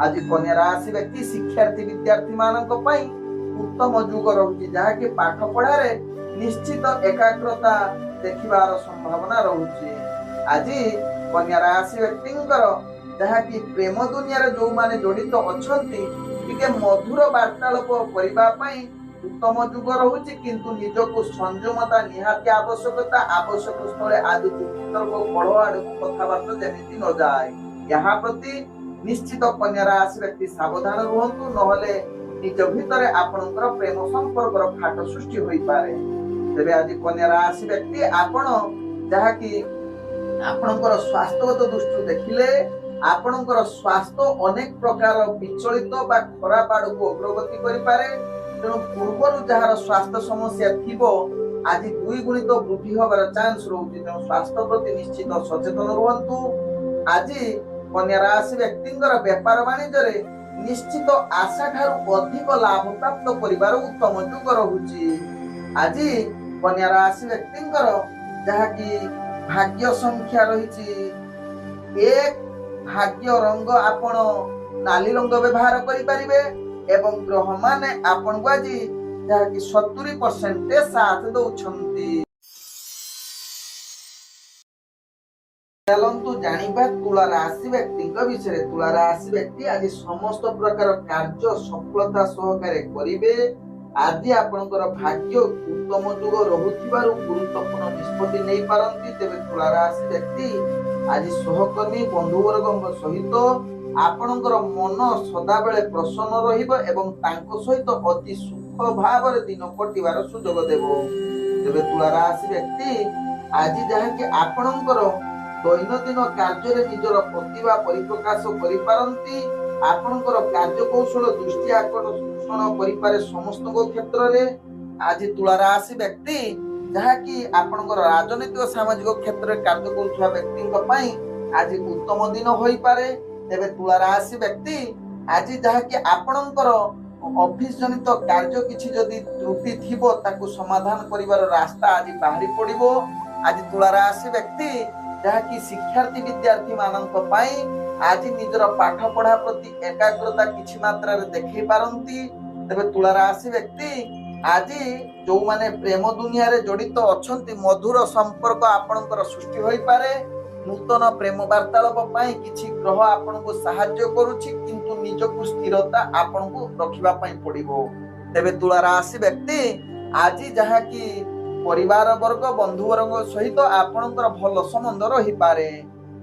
ଆଜି କନ୍ୟା ରାଶି ବ୍ୟକ୍ତି ଶିକ୍ଷାର୍ଥୀ ବିଦ୍ୟାର୍ଥୀ ମାନଙ୍କ ପାଇଁ ଉତ୍ତମ ଯୁଗ ରହୁଛି, ଯାହାକି ପାଠ ପଢାରେ ନିଶ୍ଚିତ ଏକାଗ୍ରତା ଦେଖିବାର ସମ୍ଭାବନା ରହୁଛି। ଆଜି କନ୍ୟା ରାଶି ବ୍ୟକ୍ତିଙ୍କର ଯାହାକି ପ୍ରେମ ଦୁନିଆରେ ଯୋଉମାନେ ଜଡିତ ଅଛନ୍ତି ଟିକେ ମଧୁର ବାର୍ତ୍ତାଳାପ କରିବା ପାଇଁ ଉତ୍ତମ ଯୁଗ ରହୁଛି, କିନ୍ତୁ ନିଜକୁ ସଂଯମତା ନିହାତି ଆବଶ୍ୟକତା। ଆବଶ୍ୟକ ସ୍ଥଳେ ଆଜି ଯୁକ୍ତିତର୍କ କଳହ ଆଡକୁ କଥାବାର୍ତ୍ତା ଯେମିତି ନ ଯାଏ ଏହା ପ୍ରତି ନିଶ୍ଚିତ କନ୍ୟା ରାଶି ବ୍ୟକ୍ତି ସାବଧାନ ରୁହନ୍ତୁ, ନହେଲେ ନିଜ ଭିତରେ ଆପଣଙ୍କର ପ୍ରେମ ସମ୍ପର୍କର ଫାଟ ସୃଷ୍ଟି ହୋଇପାରେ। ତେବେ ଆଜି କନ୍ୟା ରାଶି ବ୍ୟକ୍ତି ଆପଣ ଯାହାକି ଆପଣଙ୍କର ସ୍ୱାସ୍ଥ୍ୟଗତ ଦୃଷ୍ଟିରୁ ଦେଖିଲେ ଆପଣଙ୍କର ସ୍ୱାସ୍ଥ୍ୟ ଅନେକ ପ୍ରକାର ବିଚଳିତ ବା ଖରାପ ଆଡକୁ ଅଗ୍ରଗତି କରିପାରେ। ତେଣୁ ପୂର୍ବରୁ ଯାହାର ସ୍ୱାସ୍ଥ୍ୟ ସମସ୍ୟା ଥିବ ଆଜି 2 ଗୁଣିତ ବୃଦ୍ଧି ହବାର ଚାନ୍ସ ରହୁଛି। ତେଣୁ ସ୍ୱାସ୍ଥ୍ୟ ପ୍ରତି ନିଶ୍ଚିତ ସଚେତନ ରୁହନ୍ତୁ। ଆଜି କନ୍ୟା ରାଶି ବ୍ୟକ୍ତିଙ୍କର ବେପାର ବାଣିଜ୍ୟରେ ନିଶ୍ଚିତ ଆଶା ଠାରୁ ଅଧିକ ଲାଭ ପ୍ରାପ୍ତ କରିବାର ଉତ୍ତମ ଯୁଗ ରହୁଛି। ଆଜି କନ୍ୟା ରାଶି ବ୍ୟକ୍ତିଙ୍କର ଯାହାକି ଭାଗ୍ୟ ସଂଖ୍ୟା ରହିଛି 1। ଭାଗ୍ୟ ରଙ୍ଗ ଆପଣ ନାଲି ରଙ୍ଗ ବ୍ୟବହାର କରିପାରିବେ ଏବଂ ଗ୍ରହମାନେ ଆପଣଙ୍କୁ ଆଜି ଯାହାକି 70% ସାଥ ଦଉଛନ୍ତି। ଚାଲନ୍ତୁ ଜାଣିବା ତୁଳା ରାଶି ବ୍ୟକ୍ତିଙ୍କ ବିଷୟରେ। ତୁଳା ରାଶି ବ୍ୟକ୍ତି ଆଜି ସମସ୍ତ ପ୍ରକାର କାର୍ଯ୍ୟ ସଫଳତା ସହକାରେ କରିବେ। ଆଜି ଆପଣଙ୍କର ଭାଗ୍ୟ ଉତ୍ତମ ଯୁଗ ରହୁଥିବାରୁ ଗୁରୁତ୍ୱପୂର୍ଣ୍ଣ ନିଷ୍ପତ୍ତି ନେଇପାରନ୍ତି। ତେବେ ତୁଳା ରାଶି ବ୍ୟକ୍ତି ଆଜି ସହକର୍ମୀ ବନ୍ଧୁବର୍ଗଙ୍କ ସହିତ ଆପଣଙ୍କର ମନ ସଦାବେଳେ ପ୍ରସନ୍ନ ରହିବ ଏବଂ ତାଙ୍କ ସହିତ ଅତି ସୁଖ ଭାବରେ ଦିନ କଟିବାର ସୁଯୋଗ ଦେବ। ତେବେ ତୁଳା ରାଶି ବ୍ୟକ୍ତି ଆଜି ଯାହାକି ଆପଣଙ୍କର ଦୈନନ୍ଦିନ କାର୍ଯ୍ୟରେ ନିଜର ପ୍ରତିଭା ପରିପ୍ରକାଶ କରିପାରନ୍ତି। ଆପଣଙ୍କର କାର୍ଯ୍ୟ କୌଶଳ ଦୃଷ୍ଟି ଆକର୍ଷଣ କରିପାରେ ସମସ୍ତଙ୍କ କ୍ଷେତ୍ରରେ। ଆଜି ତୁଳା ରାଶି ବ୍ୟକ୍ତି ଯାହାକି ଆପଣଙ୍କର ରାଜନୈତିକ ସାମାଜିକ କ୍ଷେତ୍ରରେ କାର୍ଯ୍ୟ କରୁଥିବା ବ୍ୟକ୍ତିଙ୍କ ପାଇଁ ଆଜି ଉତ୍ତମ ଦିନ ହୋଇପାରେ। ତେବେ ତୁଳା ରାଶି ବ୍ୟକ୍ତି ଆଜି ଯାହାକି ଆପଣଙ୍କର ଅଫିସ ଜନିତ କାର୍ଯ୍ୟ କିଛି ଯଦି ତ୍ରୁଟି ଥିବ ତାକୁ ସମାଧାନ କରିବାର ରାସ୍ତା ଆଜି ବାହାରି ପଡିବ। ଆଜି ତୁଳା ରାଶି ବ୍ୟକ୍ତି ଯାହାକି ଶିକ୍ଷାର୍ଥୀ ବିଦ୍ୟାର୍ଥୀ ମାନଙ୍କ ପାଇଁ ଆଜି ନିଜର ପାଠ ପଢା ପ୍ରତି ଏକାଗ୍ରତା କିଛି ମାତ୍ରାରେ ଦେଖେଇ ପାରନ୍ତି। ତେବେ ତୁଳା ରାଶି ବ୍ୟକ୍ତି ଆଜି ଯୋଉମାନେ ପ୍ରେମ ଦୁନିଆରେ ଜଡିତ ଅଛନ୍ତି ମଧୁର ସମ୍ପର୍କ ଆପଣଙ୍କର ସୃଷ୍ଟି ହୋଇପାରେ। ନୂତନ ପ୍ରେମ ବାର୍ତ୍ତାଳାପ ପାଇଁ କିଛି ଗ୍ରହ ଆପଣଙ୍କୁ ସାହାଯ୍ୟ କରୁଛି, କିନ୍ତୁ ନିଜକୁ ସ୍ଥିରତା ଆପଣଙ୍କୁ ରଖିବା ପାଇଁ ପଡିବ। ତେବେ ତୁଳା ରାଶି ବ୍ୟକ୍ତି ଆଜି ଯାହାକି परिवार वर्ग बंधु वर्ग सहित आपणकर भल संबंध रही पारे।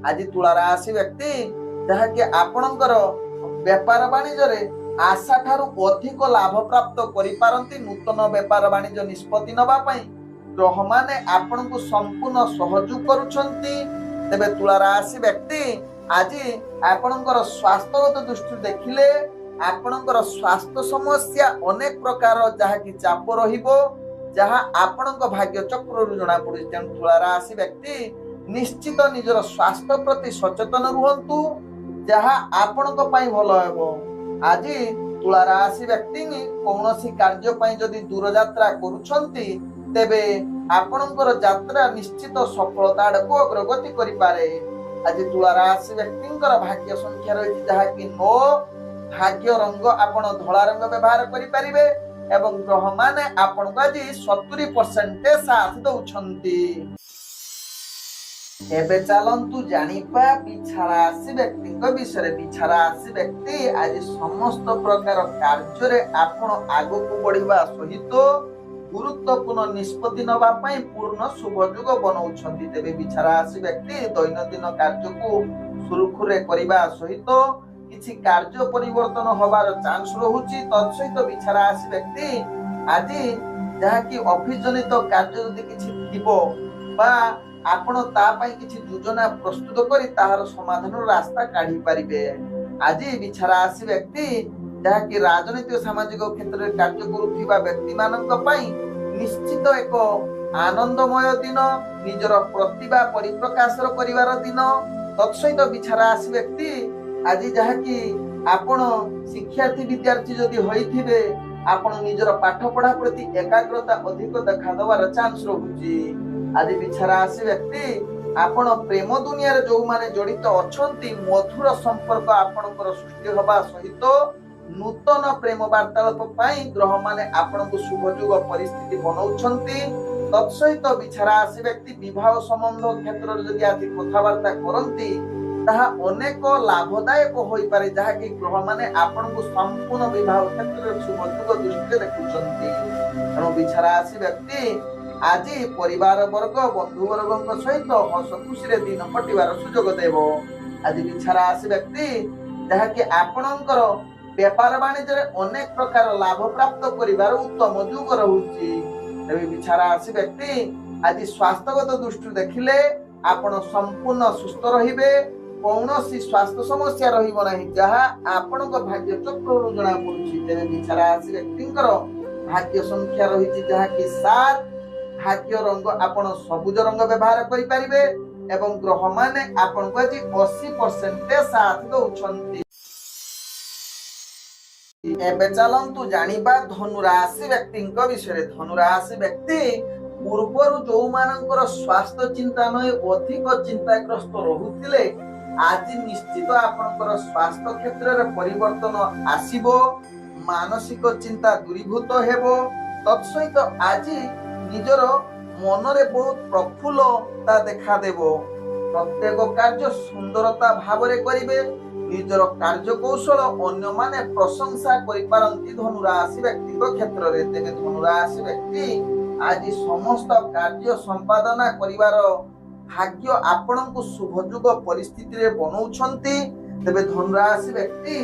आज तुला राशि व्यक्ति जहाँकि आपणकर व्यापार वाणिज्य रे आशा ठारू अधिक लाभ प्राप्त करिपारंती। नूतन व्यापार वाणिज्य निष्पत्ति नबा पई ग्रह माने आपणको संपूर्ण सहयोग करूछंती। तेबे तुला राशि व्यक्ति आज आपणकर स्वास्थ्यगत दृष्टि देखिले आपणकर स्वास्थ्य समस्या अनेक प्रकार जहाँकि चाप रहिबो, जहाँ आपणक भाग्य चक्रରୁ जଣା पड़े। तेणु तुला राशि व्यक्ति निश्चित निजर स्वास्थ्य प्रति सचेतन रुहंतु, जहाँ आपणक पई भल हेबो। आज तुला राशि व्यक्ति कौनसी कार्य पई जदि दूर यात्रा करूछंती तेबे आपणकर यात्रा निश्चित सफलता आड़को अग्रगति करि पारे। आज तुला राशि व्यक्तिंकर भाग्य संख्या रही जहाँकि 9। भाग्य रंग आपण धला रंग व्यवहार करि परिबे एवं ग्रह माने आपण को आज 70% साथ दउछंती। एबे चलंतु जानिपा बिछा राशि व्यक्तिंक विषय। बिछा राशि व्यक्ति आज समस्त प्रकार कार्य रे आपण आगो को बढ़िबा सहित गुरुत्वपूर्ण निष्पत्ति नबा पई पूर्ण शुभयोग बनाउछंती। तेबे बिछा राशि व्यक्ति दैनंदिन कार्य को सुरखुरे करिबा सहित किछि कार्य परिवर्तन होबार चांस रहुछि। तत्सहित बिछा राशि व्यक्ति आज जहाँकि ऑफिस जनित कार्य यदि किछि थिबो बा आपण ता पई किछि योजना प्रस्तुत करी ताहार समाधान रास्ता काढी परिबे। आज बिछा राशि व्यक्ति जहाँकि राजनीतिक सामाजिक क्षेत्र में कार्य करुथिबा व्यक्ति मानक पई निश्चित एक आनंदमय दिन, निजर प्रतिभा परिप्रकाश करिवार दिन। तत्सहित बिछा राशि व्यक्ति आज जहाँकि आपण शिक्षार्थी विद्यार्थी जदि होइथिबे आपण निजर पाठ पढ़ा प्रति एकाग्रता अधिक देखा दबार चांस रहुछि। आज बिछा राशि व्यक्ति आपण प्रेम दुनिया रे जो माने जड़ित अछंती मधुर संपर्क आपणकर सृष्टि होबा सहित नूतन प्रेम वार्तालाप पई ग्रह माने आपणको शुभयोग परिस्थिति बनाउछंती। तत्सहित बिछा राशि व्यक्ति विवाह संबंध क्षेत्र रे जदि आज कथावार्ता करंती ताहा अनेक लाभदायक होई पारे, जहाँकि ग्रह माने आपणको संपूर्ण विवाह क्षेत्र रे शुभयोग दृष्टि देखुछंती। तेणु बिछा राशि व्यक्ति आज परिवार वर्ग बंधु वर्ग सहित हस खुशी रे दिन कटिवार सुजोग देव। आज बिछा राशि व्यक्ति जहाँकि आपणकर व्यापार वाणिज्य रे अनेक प्रकार लाभ प्राप्त करिवार उत्तम युग रहुछि। तेबे बिछा राशि व्यक्ति आज स्वास्थ्यगत दृष्टि देखिले आपण संपूर्ण सुस्थ रहिबे। कौनसी स्वास्थ्य समस्या रहिबो नाही, जहाँ आपणक भाग्य चक्रରୁ जଣା पड़ुछि। तेबे बिछा राशि व्यक्तिंकर भाग्य संख्या रहिछि जहाँकि 7। भाग्य रंग आपण सबुज रंग व्यवहार करि परिबे एवं ग्रह माने आपण को आज 80% साथ दउछंती। एबे चलंतु जानिबा धनु राशि व्यक्तिंक विषय। धनु राशि व्यक्ति पूर्वरु जो मानकर स्वास्थ्य चिंता नय अधिक चिंताग्रस्त रहुथिले आज निश्चित आपनकर स्वास्थ्य क्षेत्र रे परिवर्तन आसीबो। मानसिक चिंता दूरीभूत हेबो। तत्सहित आज निजर मन रे बहुत प्रफुल्लता देखा देबो। प्रत्येक कार्य सुंदरता भावरे करिवे। निजर कार्य कौशल अन्य माने प्रशंसा करि पारंती धनु राशि व्यक्ति को क्षेत्र रे। तेबे धनु राशि व्यक्ति आज समस्त कार्य संपादना करिवार भाग्य आपणको शुभयोग परिस्थिति रे बनौछंती। तेबे धनु राशि व्यक्ति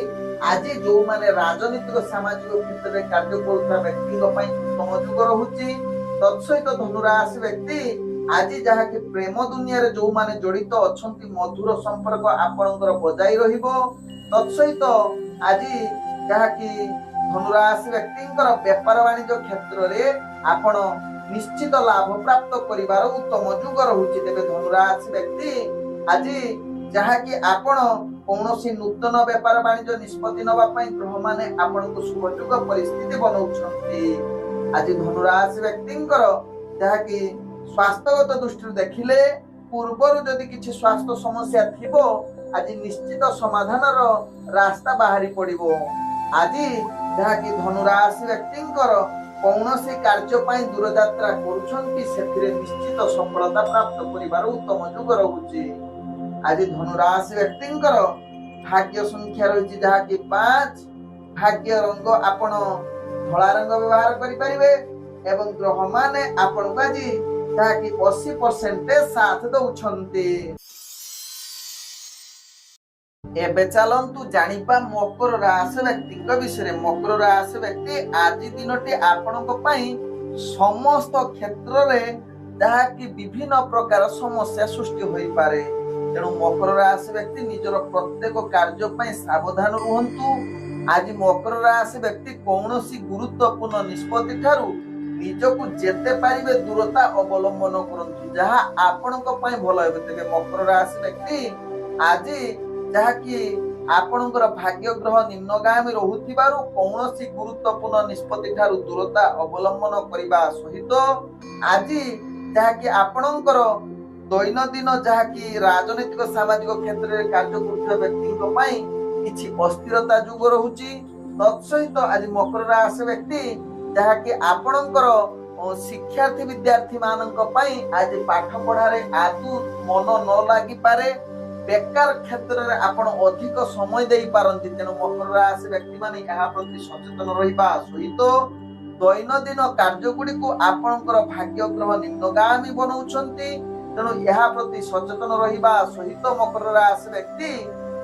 आज जो माने राजनीतिक सामाजिक क्षेत्र रे कार्य करुता व्यक्ति को पई उत्तम युग रहुछि। तत्सहित धनु राशि व्यक्ति आज जहाँ कि प्रेम दुनिया रे जो माने जड़ित अछंती मधुर संपर्क आपणकर बजाई रहिबो। तत्सहित आज जहाँ कि धनु राशि व्यक्तिंकर व्यापार वाणिज्य क्षेत्र रे आपण निश्चित लाभ प्राप्त करिवार उत्तम युग रहुछि। तेबे धनु राशि व्यक्ति आज जहाँ कि आपण कौनसी नूतन व्यापार वाणिज्य निष्पत्ति नबा पई ग्रह माने आपणको शुभयोग परिस्थिति बनौछंती। आज धनु राशि व्यक्तिंकर जहाँ कि स्वास्थ्यगत दृष्टि देखिले पूर्वर जदि किछि स्वास्थ्य समस्या थिबो आज निश्चित समाधानर रास्ता बाहरी पड़िबो। आज जहाँ कि धनु राशि व्यक्तिंकर कौनसी कार्य पई दूर यात्रा करूछंती सेथिरे निश्चित सफलता प्राप्त करिवार उत्तम युग रहुछि। आज धनु राशि व्यक्तिंकर भाग्य संख्या रहिछि जहाँ कि 5। भाग्य रंग आपण धला रंग व्यवहार करि परिबे एवं ग्रह माने आपन को आज जहाँकि 80% साथ दौछंती। एबे चलंतु जानिपा मकर राशि व्यक्ति विषय। मकर राशि व्यक्ति आज दिनटी आपन समस्त क्षेत्र में जहाँकि विभिन्न प्रकार समस्या सृष्टि हो पारे। तेणु मकर राशि व्यक्ति निजर प्रत्येक कार्य सावधान रुहंतु। आज मकर राशि व्यक्ति कौन गुरुत्वपूर्ण निष्पत्ति ठारू निजको जेते पारिबे दूरता अवलंबन करंतु जहाँ आपणक पई भल हेबे। तेबे मकर राशि व्यक्ति आज जहाँकि आपणकर भाग्य ग्रह निम्नगामी रहुथिबारु कौनसी गुरुत्वपूर्ण निष्पत्ति ठारू दूरता अवलंबन करिबा सहित आज जहाँकि आपणकर दैनंदिन जहाँकि राजनीतिक सामाजिक क्षेत्र में कार्य करुवा व्यक्ति पई किछि अस्थिरता जुग रहुची। तत्सहित आज मकर राशि व्यक्ति जहाँकि आपणकर शिक्षार्थी विद्यार्थी मानक पई आज पाठ पढ़ारे आदु मन न लागि पारे। बेकार क्षेत्र में आपण अधिक समय दे पारंती। तेणु मकर राशि व्यक्ति माने यहाँ प्रति सचेतन रहिबा सहित दैनंदिन कार्य गुड़ी को आपणकर भाग्य ग्रह निम्नगामी बनाउछंती। तेणु यहाँ प्रति सचेतन रहिबा सहित मकर राशि व्यक्ति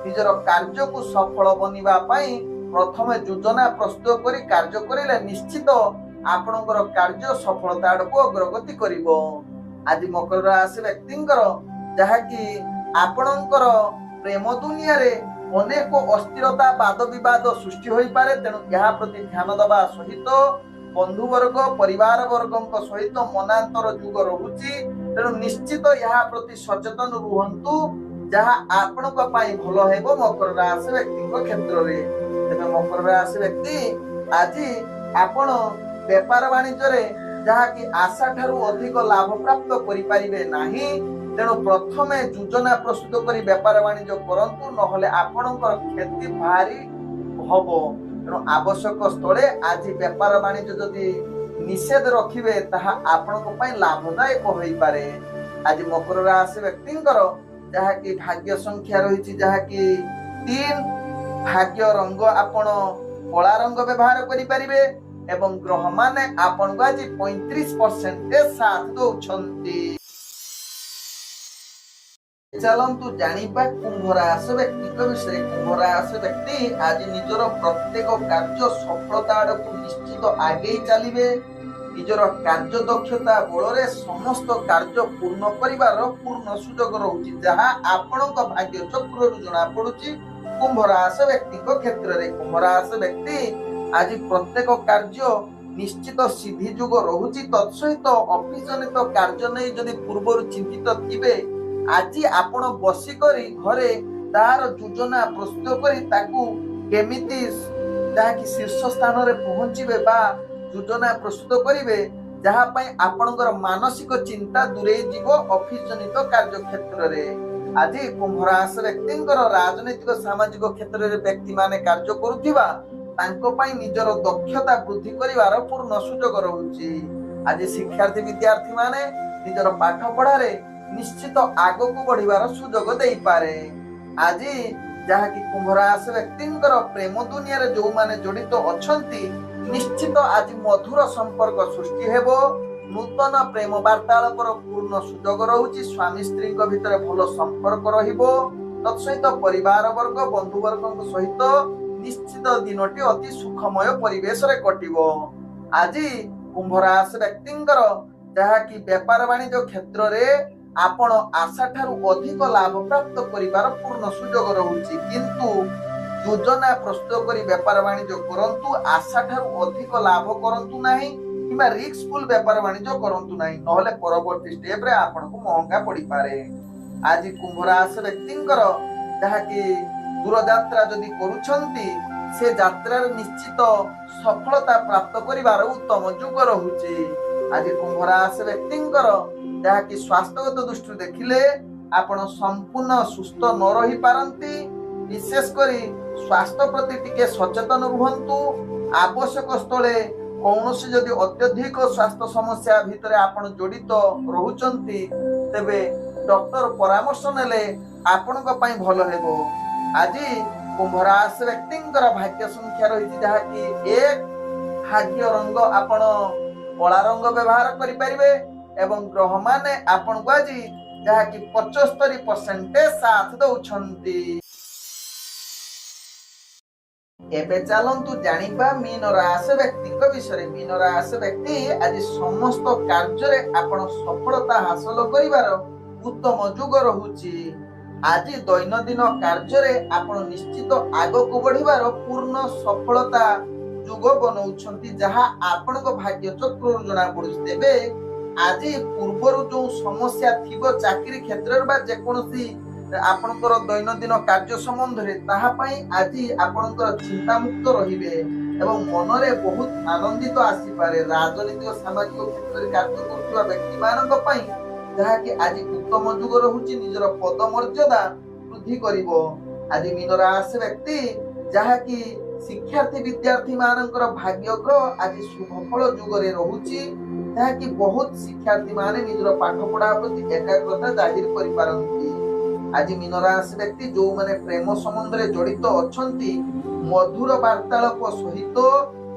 निजर कार्य को सफल बनिबा पई प्रथमे योजना प्रस्तुत करी कार्य करिले निश्चित आपणकर कार्य सफलता आड़को अग्रगति करिवो। आज मकर राशि व्यक्तिंकर जहाँकि आपणकर प्रेम दुनिया रे अनेक अस्थिरता वाद विवाद सृष्टि हो पारे। तेणु यहाँ प्रति ध्यान दबा सहित बंधु वर्ग परिवार वर्ग सहित मनांतर जुग रहुची। तेणु निश्चित यहाँ प्रति सचेतन रुहंतु जहाँ आपणक पई भल हेबो मकर राशि व्यक्ति क्षेत्र रे। तेबे मकर राशि व्यक्ति आज आपण व्यापार वाणिज्य रे जहाँ कि आशा ठारू अधिक लाभ प्राप्त करि परिबे नाही। तेणु प्रथमे योजना प्रस्तुत करी व्यापार वाणिज्य करंतु नहले आपणकर क्षति भारी हबो। तेणु आवश्यक स्थले आज व्यापार वाणिज्य जदि निषेध रखिबे ताहा आपणक पई लाभदायक होई पारे। आज मकर राशि व्यक्तिंकर जहाँ कि भाग्य संख्या रही जहाँ कि 3 भाग्य रंग आपण कला रंग व्यवहार करि परिबे एवं ग्रह माने आपण को आज 35% साथ दौछंती। चलंतु जानिबा कुंभ राशि व्यक्ति विषय। कुंभ राशि व्यक्ति आज निजर प्रत्येक कार्य सफलता आड़क निश्चित आगे चलिबे। निजर कार्य दक्षता बल समस्त कार्य पूर्ण करिवार पूर्ण सुजोग रहुची जहाँ आपणक भाग्य चक्र जना पड़ुची कुंभ राशि व्यक्ति क्षेत्र में। कुंभ राशि व्यक्ति आज प्रत्येक कार्य निश्चित सिद्धि जुग रहुची। तत्सहित ऑफिस जनित कार्य नहीं जदि पूर्व चिंतित थिबे आज आपण बसी करी घरे तार योजना प्रस्तुत करी ताकू केमिति ताकि शीर्ष स्थान रे पहुंचीबे बा योजना प्रस्तुत करिवे जहाँ पई आपणकर मानसिक चिंता दूरे जीवो ऑफिस जनित कार्य क्षेत्र रे। आज कुंभ राशि व्यक्तिंकर राजनीतिक सामाजिक क्षेत्र रे व्यक्ति माने कार्य करुथिबा तांको पई निजर दक्षता वृद्धि करिवार पूर्ण सुजोग रहुची। आज शिक्षार्थी विद्यार्थी माने निजर पाठ पढ़ारे निश्चित आगो को बढ़िवार सुजोग देई पारे। आज जहाँ कि कुंभ राशि व्यक्तिंकर प्रेम दुनिया रे जो माने जड़ित अछंती निश्चित आज मधुर संपर्क सृष्टि हेबो। नूतन प्रेम वार्तालापर पूर्ण सुजोग रहुची। स्वामी स्त्री भितर भल संपर्क रहिबो। तत्सहित परिवार वर्ग बंधु वर्ग सहित निश्चित दिनटी अति सुखमय परिवेश रे कटिबो। आज कुंभ राशि व्यक्तिंकर जहाँ कि व्यापार वाणिज्य क्षेत्र रे आपण आशा ठारू अधिक लाभ प्राप्त करिवार पूर्ण सुजोग रहुची। किंतु योजना प्रस्तुत करी व्यापार वाणिज्य करंतु आशा ठारू अधिक लाभ करंतु नाही किबा रिस्कफुल व्यापार वाणिज्य करंतु नाही नहले परवर्ती स्टेप रे आपण को महंगा पड़ी पारे। आज कुंभ राशि व्यक्तिंकर जहाँ कि दूर यात्रा जदि करूछंती से यात्रा निश्चित सफलता प्राप्त करिवार उत्तम जुग रहुची। आज कुंभ राशि व्यक्तिंकर जहाँ कि स्वास्थ्यगत दृष्टि देखिले आपण संपूर्ण सुस्थ न रही पारंती। विशेष करी स्वास्थ्य प्रति टिके सचेतन रुहंतु। आवश्यक स्थले कौनसी जदि अत्यधिक स्वास्थ्य समस्या भितरे आपण जड़ित रहुचंती तेबे डॉक्टर परामर्श नेले आपणक पई भल हेबो। आज कुंभ राशि व्यक्तिंकर भाग्य संख्या रही जहाँ कि 1 भाग्य रंग आपण କଳା ରଙ୍ଗ ବ୍ୟବହାର କରିପାରିବେ ଏବଂ ଗ୍ରହ ମାନେ ଆପଣଙ୍କୁ ଆଜି ଯାହାକି 75% ସାଥ ଦଉଛନ୍ତି। ଏବେ ଚାଲନ୍ତୁ ଜାଣିବା ମୀନ ରାଶି ବ୍ୟକ୍ତିଙ୍କ ବିଷୟରେ। ମୀନ ରାଶି ବ୍ୟକ୍ତି ଆଜି ସମସ୍ତ କାର୍ଯ୍ୟରେ ଆପଣ ସଫଳତା ହାସଲ କରିବାର ଉତ୍ତମ ଯୁଗ ରହୁଛି। ଆଜି ଦୈନନ୍ଦିନ କାର୍ଯ୍ୟରେ ଆପଣ ନିଶ୍ଚିତ ଆଗକୁ ବଢିବାର ପୂର୍ଣ୍ଣ ସଫଳତା ଯୁଗ ବନଉଛନ୍ତି, ଯାହା ଆପଣଙ୍କ ଭାଗ୍ୟ ଚକ୍ରରୁ ଜଣା ପଡୁଛି। ତେବେ ଆଜି ପୂର୍ବରୁ ଯୋଉ ସମସ୍ୟା ଥିବ ଚାକିରି କ୍ଷେତ୍ରରେ ବା ଯେକୌଣସି ଆପଣଙ୍କର ଦୈନନ୍ଦିନ କାର୍ଯ୍ୟ ସମ୍ବନ୍ଧରେ, ତାହା ପାଇଁ ଆଜି ଆପଣଙ୍କର ଚିନ୍ତାମୁକ୍ତ ରହିବେ ଏବଂ ମନରେ ବହୁତ ଆନନ୍ଦିତ ଆସିପାରେ। ରାଜନୈତିକ ସାମାଜିକ କ୍ଷେତ୍ରରେ କାର୍ଯ୍ୟ କରୁଥିବା ବ୍ୟକ୍ତିମାନଙ୍କ ପାଇଁ ଯାହାକି ଆଜି ଉତ୍ତମ ଯୁଗ ରହୁଛି, ନିଜର ପଦ ମର୍ଯ୍ୟାଦା ବୃଦ୍ଧି କରିବ। ଆଜି ମୀନ ରାଶି ବ୍ୟକ୍ତି ଯାହାକି ଶିକ୍ଷାର୍ଥୀ ବିଦ୍ୟାର୍ଥୀ ମାନଙ୍କର ଭାଗ୍ୟ ଗ୍ରହ ଆଜି ଶୁଭଫଳ ଯୁଗରେ ରହୁଛି, ଯାହାକି ବହୁତ ଶିକ୍ଷାର୍ଥୀ ମାନେ ନିଜର ପାଠ ପଢା ପ୍ରତି ଏକାଗ୍ରତା ଜାହିର କରିପାରନ୍ତି। ଆଜି ମୀନ ରାଶି ବ୍ୟକ୍ତି ଯୋଉମାନେ ପ୍ରେମ ସମ୍ବନ୍ଧରେ ଜଡିତ ଅଛନ୍ତି, ମଧୁର ବାର୍ତ୍ତାଳାପ ସହିତ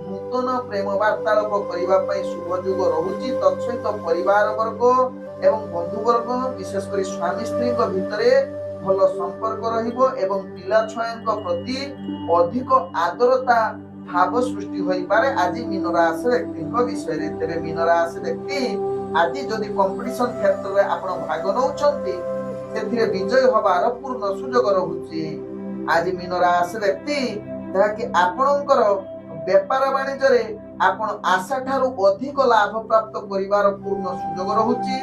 ନୂତନ ପ୍ରେମ ବାର୍ତ୍ତାଳାପ କରିବା ପାଇଁ ଶୁଭ ଯୁଗ ରହୁଛି। ତତ୍ସହିତ ପରିବାର ବର୍ଗ ଏବଂ ବନ୍ଧୁ ବର୍ଗ, ବିଶେଷ କରି ସ୍ୱାମୀ ସ୍ତ୍ରୀଙ୍କ ଭିତରେ ଭଲ ସମ୍ପର୍କ ରହିବ ଏବଂ ପିଲା ଛୁଆଙ୍କ ପ୍ରତି ଅଧିକ ଆଦରତା ଭାବ ସୃଷ୍ଟି ହୋଇପାରେ ଆଜି ମୀନ ରାଶି ବ୍ୟକ୍ତିଙ୍କ ବିଷୟରେ। ତେବେ ମୀନ ରାଶି ବ୍ୟକ୍ତି ଆଜି ଯଦି କମ୍ପିଟିସନ କ୍ଷେତ୍ରରେ ଆପଣ ଭାଗ ନେଉଛନ୍ତି, ସେଥିରେ ବିଜୟ ହବାର ପୂର୍ଣ୍ଣ ସୁଯୋଗ ରହୁଛି। ଆଜି ମୀନ ରାଶି ବ୍ୟକ୍ତି ଯାହାକି ଆପଣଙ୍କର ବେପାର ବାଣିଜ୍ୟରେ ଆପଣ ଆଶା ଠାରୁ ଅଧିକ ଲାଭ ପ୍ରାପ୍ତ କରିବାର ପୂର୍ଣ୍ଣ ସୁଯୋଗ ରହୁଛି।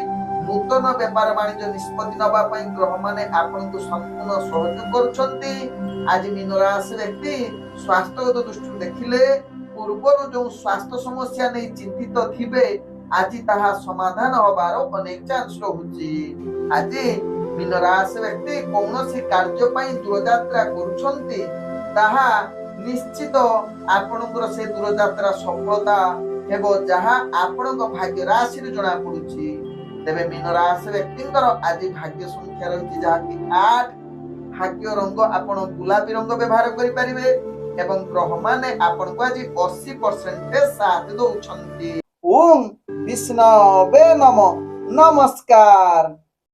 ନୂତନ ବେପାର ବାଣିଜ୍ୟ ନିଷ୍ପତ୍ତି ନେବା ପାଇଁ ଗ୍ରହ ମାନେ ଆପଣଙ୍କୁ ସମ୍ପୂର୍ଣ୍ଣ ସହଯୋଗ କରୁଛନ୍ତି। ଆଜି ମୀନ ରାଶି ବ୍ୟକ୍ତି ସ୍ୱାସ୍ଥ୍ୟଗତ ଦୃଷ୍ଟିରୁ ଦେଖିଲେ ପୂର୍ବରୁ ଯୋଉ ସ୍ୱାସ୍ଥ୍ୟ ସମସ୍ୟା ନେଇ ଚିନ୍ତିତ ଥିବେ, ଆଜି ତାହା ସମାଧାନ ହବାର ଅନେକ ଚାନ୍ସ ରହୁଛି। ଆଜି ମୀନ ରାଶି ବ୍ୟକ୍ତି କୌଣସି କାର୍ଯ୍ୟ ପାଇଁ ଦୂରଯାତ୍ରା କରୁଛନ୍ତି, ତାହା ନିଶ୍ଚିତ ଆପଣଙ୍କର ସେ ଦୂରଯାତ୍ରା ସଫଳତା ହେବ, ଯାହା ଆପଣଙ୍କ ଭାଗ୍ୟ ରାଶିରୁ ଜଣା ପଡୁଛି। ତେବେ ମୀନ ରାଶି ବ୍ୟକ୍ତିଙ୍କର ଆଜି ଭାଗ୍ୟ ସଂଖ୍ୟା ରହିଛି ଯାହାକି 8। ଭାଗ୍ୟ ରଙ୍ଗ ଆପଣ ଗୁଲାପୀ ରଙ୍ଗ ବ୍ୟବହାର କରିପାରିବେ ଏବଂ ଗ୍ରହ ମାନେ ଆପଣଙ୍କୁ ଆଜି 80% ସାଥ ଦଉଛନ୍ତି। ଓಂ ବିଷ୍ଣବେ ନମଃ। ନମସ୍କାର।